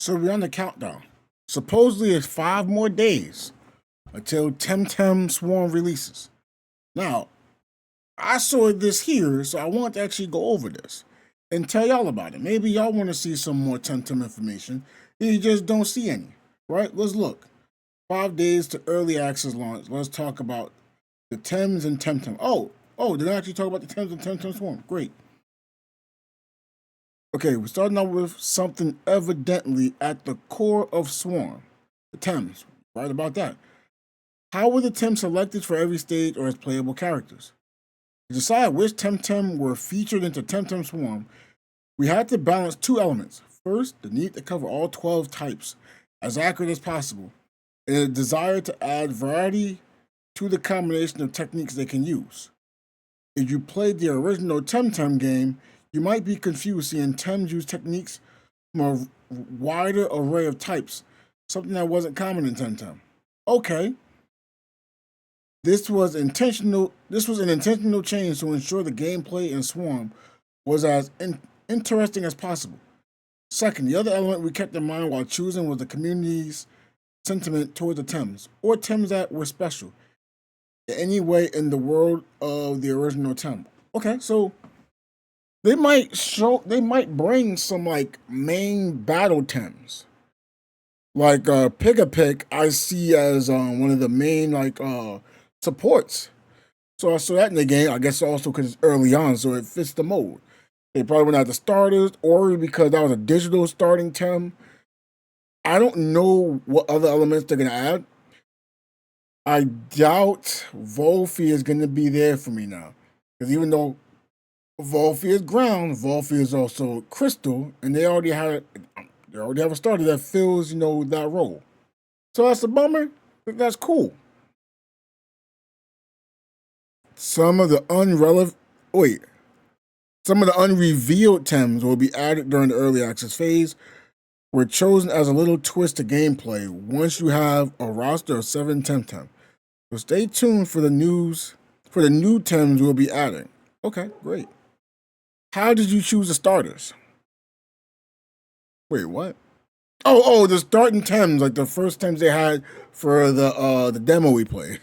So we're on the countdown. Supposedly it's 5 more days until Temtem Swarm releases. Now, I saw this here, so I want to actually go over this and tell y'all about it. Maybe y'all want to see some more Temtem information. You just don't see any, right? Let's look. 5 days to early access launch. Let's talk about the Tems and Temtem. Oh, did I actually talk about the Tems and Temtem Swarm? Great. Okay, we're starting out with something evidently at the core of Swarm, the Tems. Right about that. How were the Tems selected for every stage or as playable characters? To decide which Temtem were featured into Temtem Swarm, we had to balance 2 elements. First, the need to cover all 12 types as accurate as possible, and a desire to add variety to the combination of techniques they can use. If you played the original Temtem game, you might be confused seeing Tems use techniques from a wider array of types, something that wasn't common in Temtem. Okay. This was intentional. This was an intentional change to ensure the gameplay in Swarm was as interesting as possible. Second, the other element we kept in mind while choosing was the community's sentiment toward the Tems, or Tems that were special in any way in the world of the original Tem. Okay, so they might bring some like main battle Tems. Like Pick I see as one of the main supports. So I saw that in the game, I guess also because it's early on, so it fits the mode. They probably went out the starters, or because that was a digital starting Tem. I don't know what other elements they're gonna add. I doubt Volfi is gonna be there for me now. Because even though Volfi is ground, Volfi is also crystal, and they already have a starter that fills, that role. So that's a bummer, but that's cool. Some of the unrevealed Tems will be added during the early access phase. Were chosen as a little twist to gameplay once you have a roster of 7 Temtem. So stay tuned for the news for the new Tems we'll be adding. Okay, great. How did you choose the starters? Wait, what? Oh, the starting Tems, like the first Tems they had for the demo we played.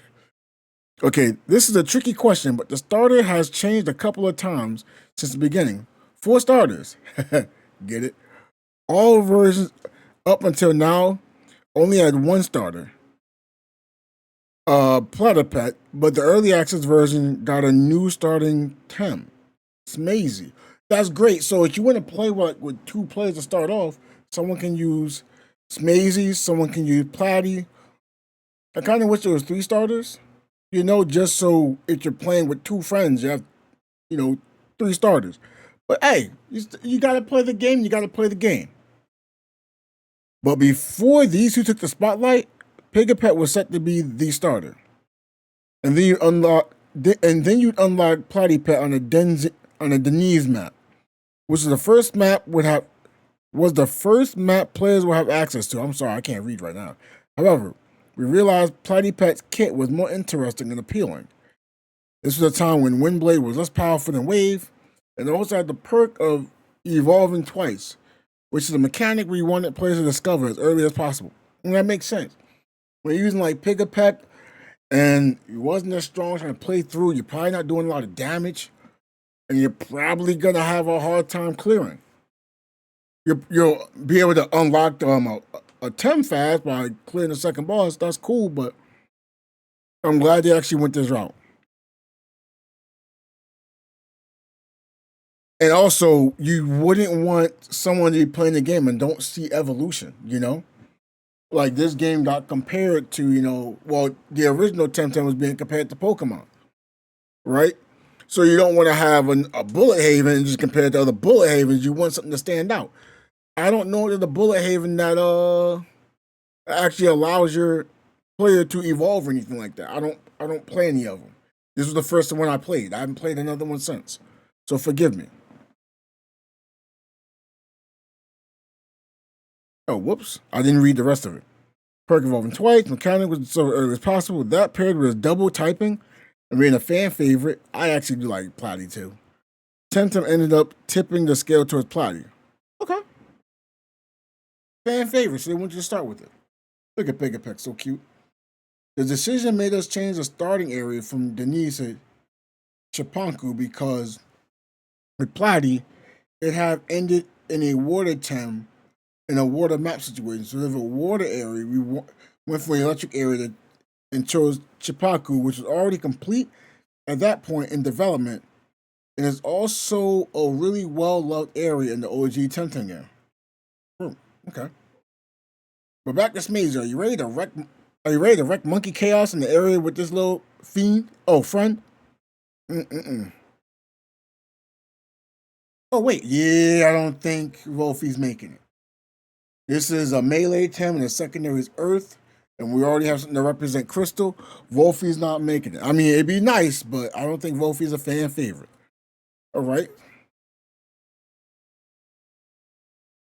Okay, this is a tricky question, but the starter has changed a couple of times since the beginning. 4 starters. Get it? All versions up until now only had 1 starter. Platypet, but the early access version got a new starting Tem. Smazy. That's great. So if you want to play with 2 players to start off, someone can use Smazy, someone can use Platy. I kind of wish there was 3 starters. Just so if you're playing with 2 friends, you have, 3 starters. But hey, you gotta play the game, you gotta play the game. But before these 2 took the spotlight, Pigapet was set to be the starter. And then you'd unlock Platypet on a Denise map, which is the first map players will have access to. I'm sorry, I can't read right now. However, we realized Platypet's kit was more interesting and appealing. This was a time when Windblade was less powerful than Wave, and it also had the perk of evolving twice, which is a mechanic we wanted players to discover as early as possible. And that makes sense. When you're using like Pigapet and you wasn't as strong trying to play through, you're probably not doing a lot of damage, and you're probably gonna have a hard time clearing. You'll be able to unlock a Tem fast by clearing the second boss. That's cool, but I'm glad they actually went this route. And also, you wouldn't want someone to be playing the game and don't see evolution, Like this game got compared to, the original Temtem was being compared to Pokemon, right? So you don't want to have a Bullet Haven and just compare it to other Bullet Havens. You want something to stand out. I don't know that the Bullet Haven that actually allows your player to evolve or anything like that. I don't play any of them. This was the first one I played. I haven't played another one since. So forgive me. Oh, whoops. I didn't read the rest of it. Perk evolving twice, mechanic was so early as possible. That paired with double typing and being a fan favorite, I actually do like Platy too. Temtem ended up tipping the scale towards Platy. Okay. fan favorite, so they want you to start with it. Look at Pigapec, so cute. The decision made us change the starting area from Denise to Chapanku because with Platy, it had ended in a water Tem in a water map situation. So there's a water area. We went for an electric area and chose Chipaku, which was already complete at that point in development, and it's also a really well-loved area in the OG Temtem game. Okay. But back to Smazy. Are you ready to wreck? Are you ready to wreck Monkey Chaos in the area with this little fiend? Oh, friend. Oh wait, yeah, I don't think Wolfie's making it. This is a melee Tem and the secondary is Earth, and we already have something to represent Crystal. Wolfie's not making it. I mean, it'd be nice, but I don't think Wolfie's a fan favorite. All right.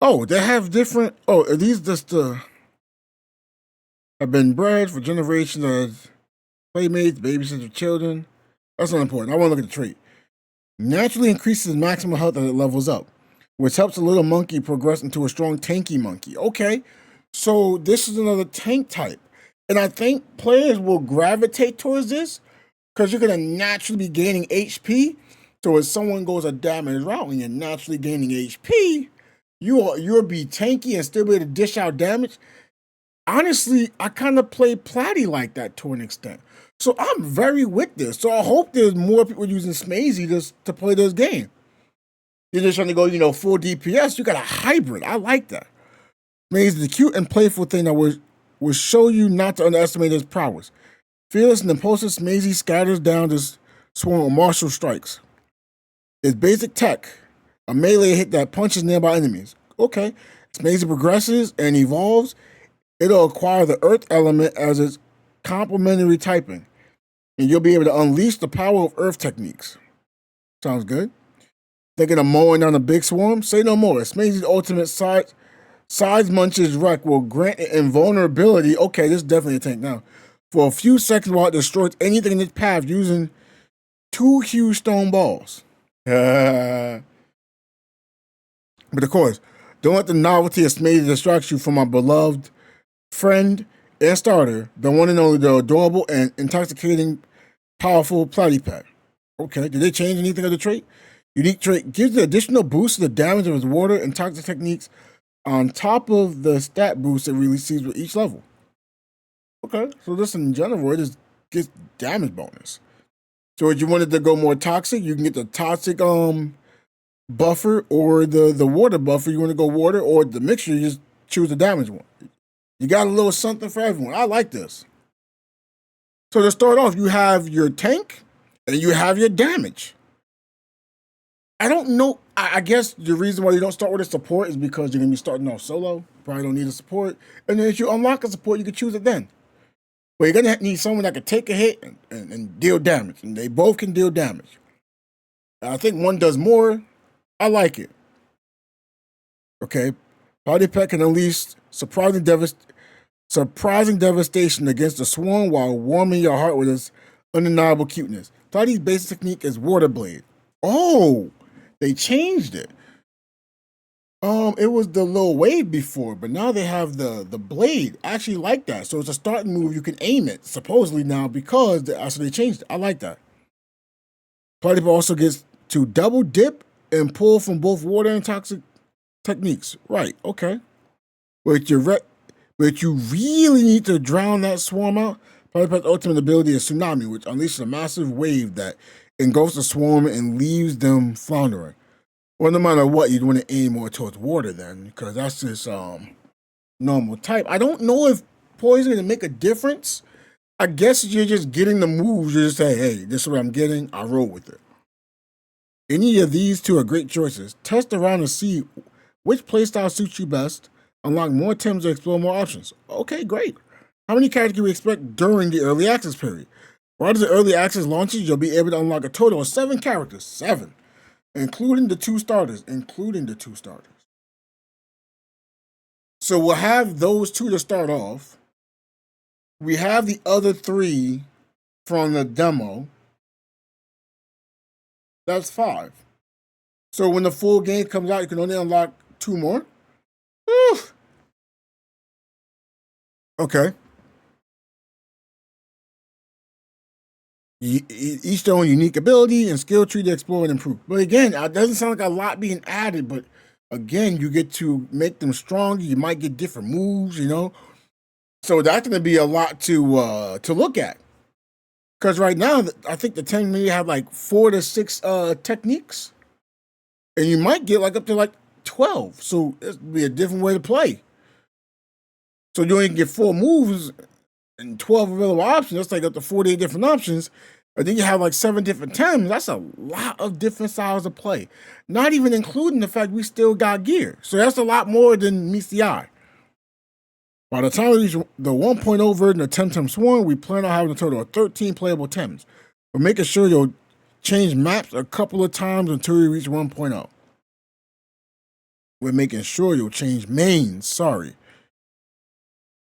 Oh, they have different. Oh, are these just have been bred for generations as playmates, babysitters of children? That's not important. I want to look at the trait. Naturally increases maximum health as it levels up, which helps a little monkey progress into a strong tanky monkey. Okay, so this is another tank type. And I think players will gravitate towards this because you're going to naturally be gaining HP. So if someone goes a damage route and you're naturally gaining HP, you'll be tanky and still be able to dish out damage. Honestly, I kind of play Platy like that to an extent. So I'm very with this. So I hope there's more people using Smazy to play this game. You're just trying to go, full DPS. You got a hybrid. I like that. Smazy is the cute and playful thing that will show you not to underestimate his prowess. Fearless and impulsive, Smazy scatters down this swarm of martial strikes. Its basic tech, a melee hit that punches nearby enemies. Okay. Smazy progresses and evolves. It'll acquire the earth element as its complementary typing, and you'll be able to unleash the power of earth techniques. Sounds good. Thinking of mowing down a big swarm? Say no more. Smazy's ultimate size munches wreck will grant it invulnerability. Okay, this is definitely a tank now. For a few seconds while it destroys anything in its path using 2 huge stone balls. But of course, don't let the novelty of Smazy distract you from my beloved friend and starter, the one and only, the adorable and intoxicating, powerful Platypet. Okay, did they change anything of the trait? Unique trait gives the additional boost to the damage of his water and toxic techniques on top of the stat boost it receives with each level. Okay, so this in general, it just gets damage bonus. So if you wanted to go more toxic, you can get the toxic buffer or the water buffer. You want to go water or the mixture, you just choose the damage one. You got a little something for everyone. I like this. So to start off, you have your tank and you have your damage. I don't know. I guess the reason why you don't start with a support is because you're going to be starting off solo. Probably don't need a support. And then if you unlock a support, you can choose it then. But you're going to need someone that can take a hit and deal damage. And they both can deal damage. I think one does more. I like it. Okay. Platypet can unleash surprising devastation against the swarm while warming your heart with its undeniable cuteness. Platy's basic technique is Water Blade. Oh, they changed it. It was the little wave before, but now they have the blade. I actually like that. So it's a starting move. You can aim it, supposedly now, because they changed it. I like that. Platypet also gets to double dip and pull from both water and toxic techniques. Right, okay. But you really need to drown that swarm out. Platypet's ultimate ability is Tsunami, which unleashes a massive wave that engulfs the swarm and leaves them floundering. Well, no matter what, you'd want to aim more towards water then, because that's just normal type. I don't know if poison can make a difference. I guess you're just getting the moves. You just say, hey, this is what I'm getting. I roll with it. Any of these two are great choices. Test around and see which playstyle suits you best. Unlock more Tems to explore more options. Okay, great. How many characters can we expect during the early access period? While the early access launches, you'll be able to unlock a total of 7 characters. 7. Including the 2 starters. So we'll have those 2 to start off. We have the other 3 from the demo. That's 5. So when the full game comes out, you can only unlock 2 more. Whew. Okay. Each their own unique ability and skill tree to explore and improve. But again, it doesn't sound like a lot being added, but again, you get to make them stronger. You might get different moves, you know. So that's going to be a lot to look at. Because right now, I think the 10 maybe have like 4 to 6 techniques, and you might get like up to like 12. So it'd be a different way to play. So you only get 4 moves and 12 available options. That's like up to 48 different options. And then you have like 7 different Tems. That's a lot of different styles of play. Not even including the fact we still got gear. So that's a lot more than meets the eye. By the time we reach the 1.0 version of Temtem Swarm, we plan on having a total of 13 playable Tems. We're making sure you'll change maps a couple of times until we reach 1.0. We're making sure you'll change mains, sorry.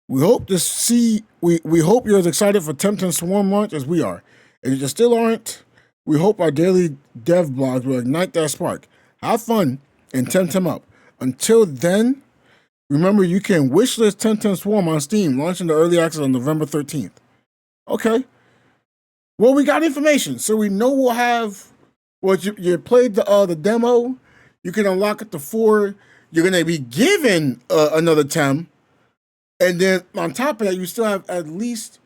We hope to see, we hope you're as excited for Temtem Swarm launch as we are. If you still aren't, we hope our daily dev blogs will ignite that spark. Have fun and Temtem up. Until then, remember you can wishlist Temtem Swarm on Steam, launching the early access on November 13th. Okay. Well, we got information, so we know we'll have. Well, you played the demo. You can unlock it to 4. You're gonna be given another Tem. And then on top of that, you still have at least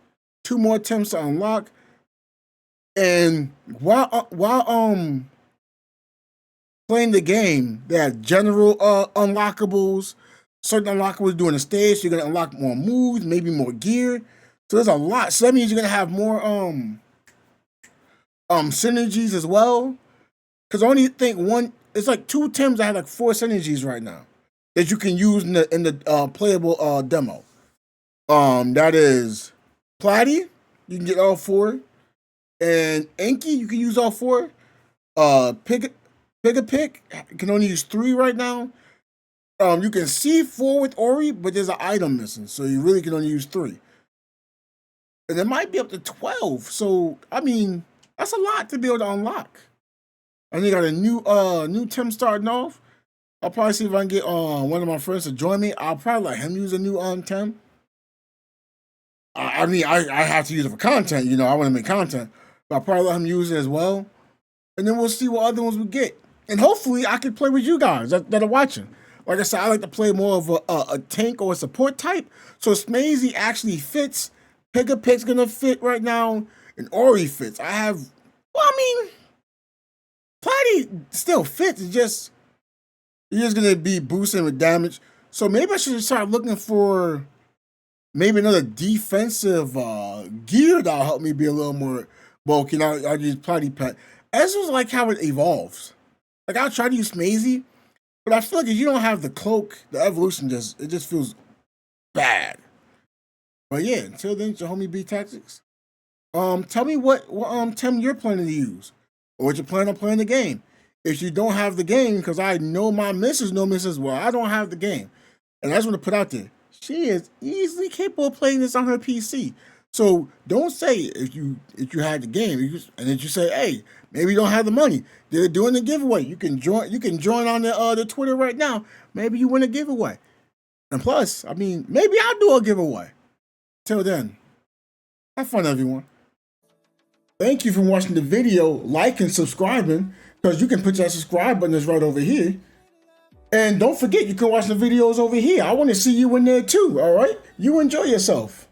2 more Tems to unlock. And while playing the game, they have general unlockables, certain unlockables during the stage. So you're gonna unlock more moves, maybe more gear. So there's a lot. So that means you're gonna have more synergies as well. Because I only think it's like 2 Tems that have like 4 synergies right now that you can use in the playable demo. That is Platy, you can get all 4, and Enki, you can use all 4. Pick can only use 3 right now. You can see 4 with Ori, but there's an item missing, so you really can only use 3. And it might be up to 12. So I mean, that's a lot to be able to unlock. And you got a new Tem starting off. I'll probably see if I can get one of my friends to join me. I'll probably let him use a new Tem. I mean, I have to use it for content, you know. I want to make content, but I'll probably let him use it as well. And then we'll see what other ones we get. And hopefully, I can play with you guys that are watching. Like I said, I like to play more of a tank or a support type. So Smazy actually fits. Pig's gonna fit right now, and Ori fits. Platy still fits. You're just gonna be boosting with damage. So maybe I should start looking for maybe another defensive gear that'll help me be a little more bulky. I'll use Platy Pet. This was like how it evolves. Like I'll try to use Smazy, but I feel like if you don't have the cloak, the evolution just feels bad. But yeah, until then, it's your homie BTactics. Tell me what Tem you're planning to use, or what you plan on playing the game. If you don't have the game, because I know my missus well, I don't have the game, and I just want to put out there, she is easily capable of playing this on her PC. So don't say if you had the game, and then you say, hey, maybe you don't have the money. They're doing the giveaway. You can join on the Twitter right now. Maybe you win a giveaway. And plus, I mean, maybe I'll do a giveaway. Till then, have fun, everyone. Thank you for watching the video. Like and subscribing, because you can put that subscribe button that's right over here. And don't forget, you can watch the videos over here. I want to see you in there too, all right? You enjoy yourself.